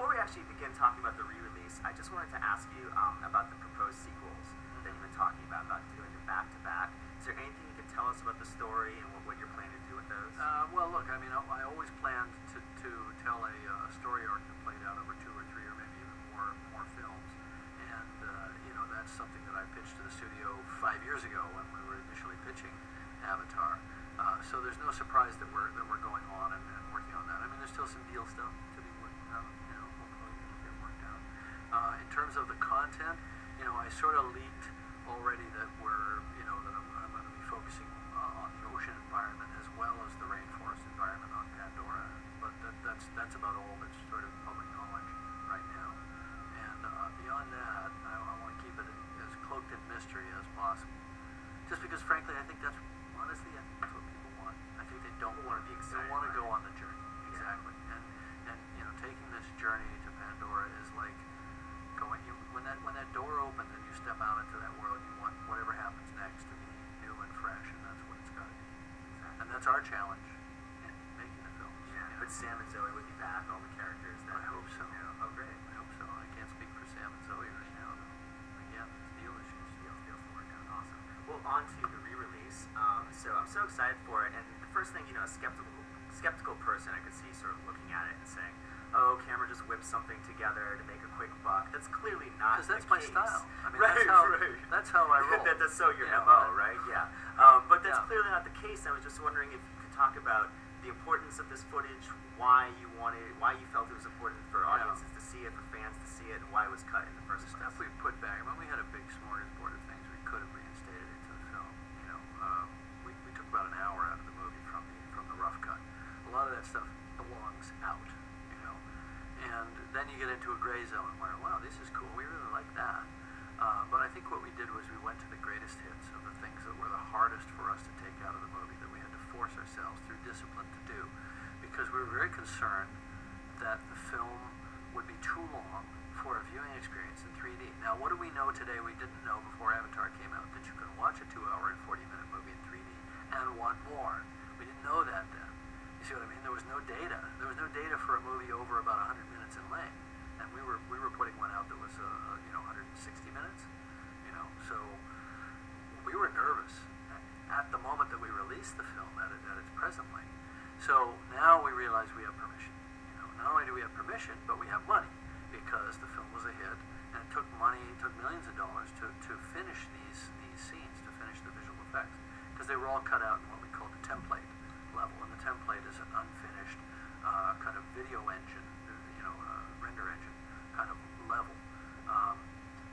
before we actually begin talking about the re-release, I just wanted to ask you about the proposed sequels that you've been talking about doing them back-to-back. Is there anything you can tell us about the story and what you're planning to do with those? Well, look, I mean, I always planned to tell a story arc that played out over 2 or 3 or maybe even more films. And, that's something that I pitched to the studio 5 years ago when we were initially pitching Avatar. So there's no surprise that we're going on and working on that. I mean, there's still some deal stuff to be worked out, hopefully it'll get worked out. In terms of the content, I sort of leaked already that that I'm going to be focusing on the ocean environment as well as the rainforest environment on Pandora. But that's about all that's sort of public knowledge right now. And beyond that, I want to keep it as cloaked in mystery as possible. Just because, frankly, I think that's what people want. I think they don't want to be excited. They want to go on the journey. Exactly. And taking this journey to Pandora is like going. When that door opens and you step out into that world, you want whatever happens next to be new and fresh, and that's what it's got to be. Exactly. And that's our challenge in making the films. Yeah. But Sam and Zoe would be back, all the characters. I hope so. Oh, great. I hope so. I can't speak for Sam and Zoe right now. Again, deal issues. Deals to work out. Awesome. Well, on to the re-release. So I'm so excited for it, and the first thing, a skeptical person I could see sort of looking at it and saying, "Oh, Cameron just whipped something together to make a quick buck." That's clearly not the case. Because that's my style. I mean, right. That's how I roll. That's so your MO, right? Yeah. But that's clearly not the case. I was just wondering if you could talk about the importance of this footage, why you felt it was important for audiences to see it, for fans to see it, and why it was cut in the first place. Stuff we put back. When we had a big smorgasbord of things we could have reinstated into the film. We took about an hour out of the movie from the rough cut. A lot of that stuff belongs out. And then you get into a gray zone where, wow, this is cool. We really like that. But I think what we did was we went to the greatest hits of the things that were the hardest for us to take out of the movie, that we had to force ourselves through discipline to do, because we were very concerned that the film would be too long for a viewing experience in 3D. Now, what do we know today we didn't know before Avatar came out? That you could watch a 2-hour and 40-minute movie in 3D and want more. We didn't know that then. You see what I mean? There was no data. There was no data for a movie over about 100 minutes in length, and we were putting one out that was 160 minutes. So we were nervous at the moment that we released the film at its present length. So now we realize we have permission. Not only do we have permission, but we have money, because the film was a hit, and it took millions of dollars to finish these scenes, to finish the visual effects, because they were all cut out in what we call the template level, and the template is an unfinished kind of video engine, render engine kind of level.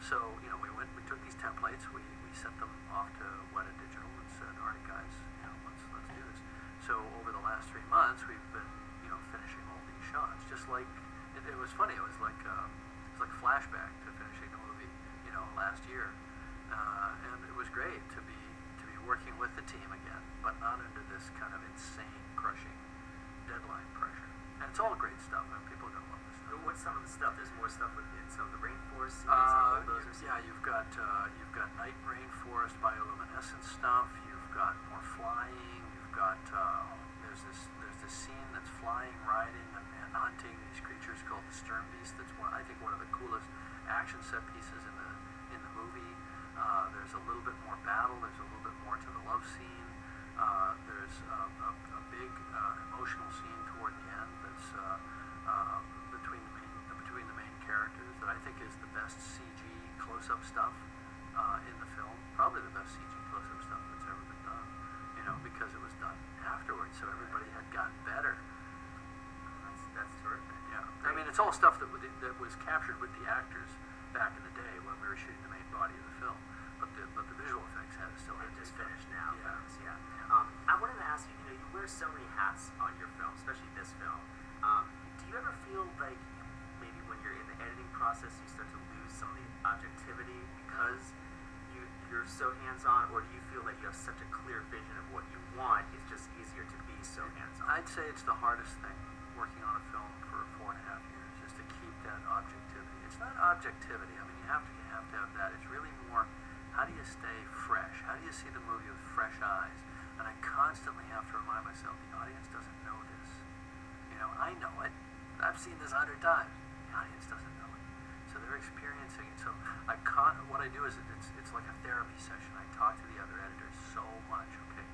So we took these templates, we sent them off to Weta Digital and said, all right guys, let's do this. So over the last 3 months, we've been finishing all these shots. Just like it was funny, it was like a flashback to finishing the movie last year, and it was great to be working with the team again, but not under this kind of insane, crushing deadline pressure. And it's all great stuff, and people are going to love this stuff. What's some of the stuff? There's more stuff within some of the rainforest scenes. Yeah, you've got night rainforest bioluminescence stuff. You've got more flying. You've got there's this scene that's flying, riding, and hunting these creatures called the Stern Beast. That's I think one of the coolest action set pieces in the movie. There's a little bit more battle. There's a little bit more to the love scene. There's a big emotional scene toward the end that's between the main characters that I think is the best CG close-up stuff in the film. Probably the best CG close-up stuff that's ever been done. Because it was done afterwards, so everybody had gotten better. That's terrific. Yeah. I mean, it's all stuff that was captured with the actors back in the day when we were shooting the main body of the film. But the visual effects still had just finished now. Yeah. I wanted to ask you, you wear so many hats on your film, especially this film. Do you ever feel like maybe when you're in the editing process you start to lose some of the objectivity because you're so hands-on, or do you feel that you have such a clear vision of what you want, it's just easier to be so hands-on? I'd say it's the hardest thing working on a film for 4.5 years, is to keep that objectivity. It's not objectivity. I mean, you have to have that. It's really more, how do you stay fresh? How do you see the movie with fresh eyes? And I constantly have to remind myself, the audience doesn't know this. I know it. I've seen this 100 times. the audience doesn't know it. So they're experiencing it. So what I do is it's like a therapy session. I talk to the other editors so much. Okay,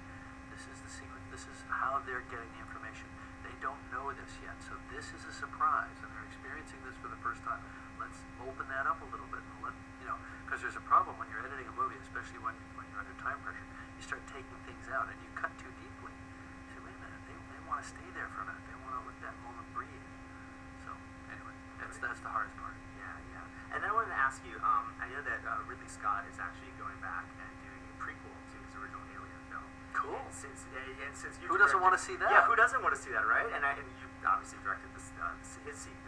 this is the secret. This is how they're getting the information. They don't know this yet, so this is a surprise, and they're experiencing this for the first time. Let's open that up a little bit and because there's a problem when you're editing a movie, especially when you're under time pressure. You start taking things out and you cut too deeply. You say, wait a minute, they want to stay there for a minute. They want to let that moment breathe. So anyway, that's the hardest part. Yeah. And then I wanted to ask you, I know that Ridley Scott is actually going back and doing a prequel to his original Alien film. Cool. And since you who doesn't want to see that? Yeah, who doesn't want to see that, right? And you obviously directed the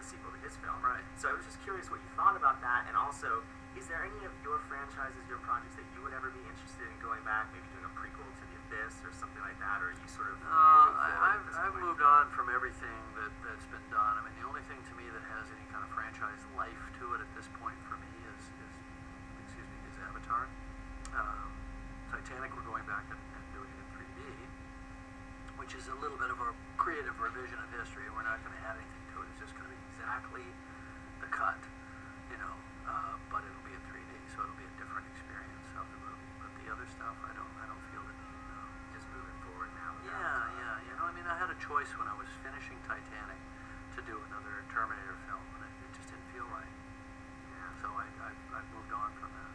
sequel to his film. Right. So I was just curious what you thought about that, and also, is there any of your franchises, your projects that you would ever be interested in going back, maybe doing a prequel to The Abyss or something like that, or are you sort of I've moved on from everything that's been done. I mean, the only thing to me that has any kind of franchise life to it at this point for me is Avatar. Titanic, we're going back and doing it in 3D, which is a little bit of a creative revision of history. We're not going to add anything to it. It's just going to be exactly the cut, but it'll be in 3D, so it'll be a different experience of the movie. But the other stuff, I don't feel the need. just moving forward now? Yeah. I mean, I had a choice when I was finishing Titanic to do another Terminator film, and it just didn't feel right. Yeah. So I've moved on from that.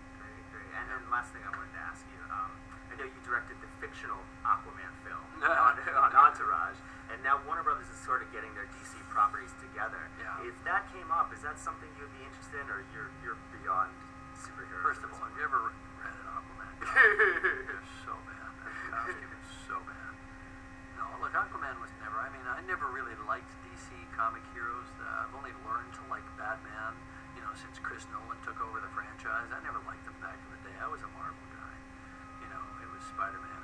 Great. And then last thing I wanted to ask you, I know you directed the fictional Aquaman film on Entourage, and now Warner Brothers is sort of getting their DC properties together. Yeah. If that came up, is that something you'd be interested in, or you're beyond superheroes? First of all, have you ever read an Aquaman comic? It's so bad. That costume is so bad. No, look, Aquaman was never. I mean, I never really liked DC comic heroes. I've only learned to like Batman, since Chris Nolan took over the franchise. I never liked them back in the day. I was a Marvel guy. It was Spider-Man.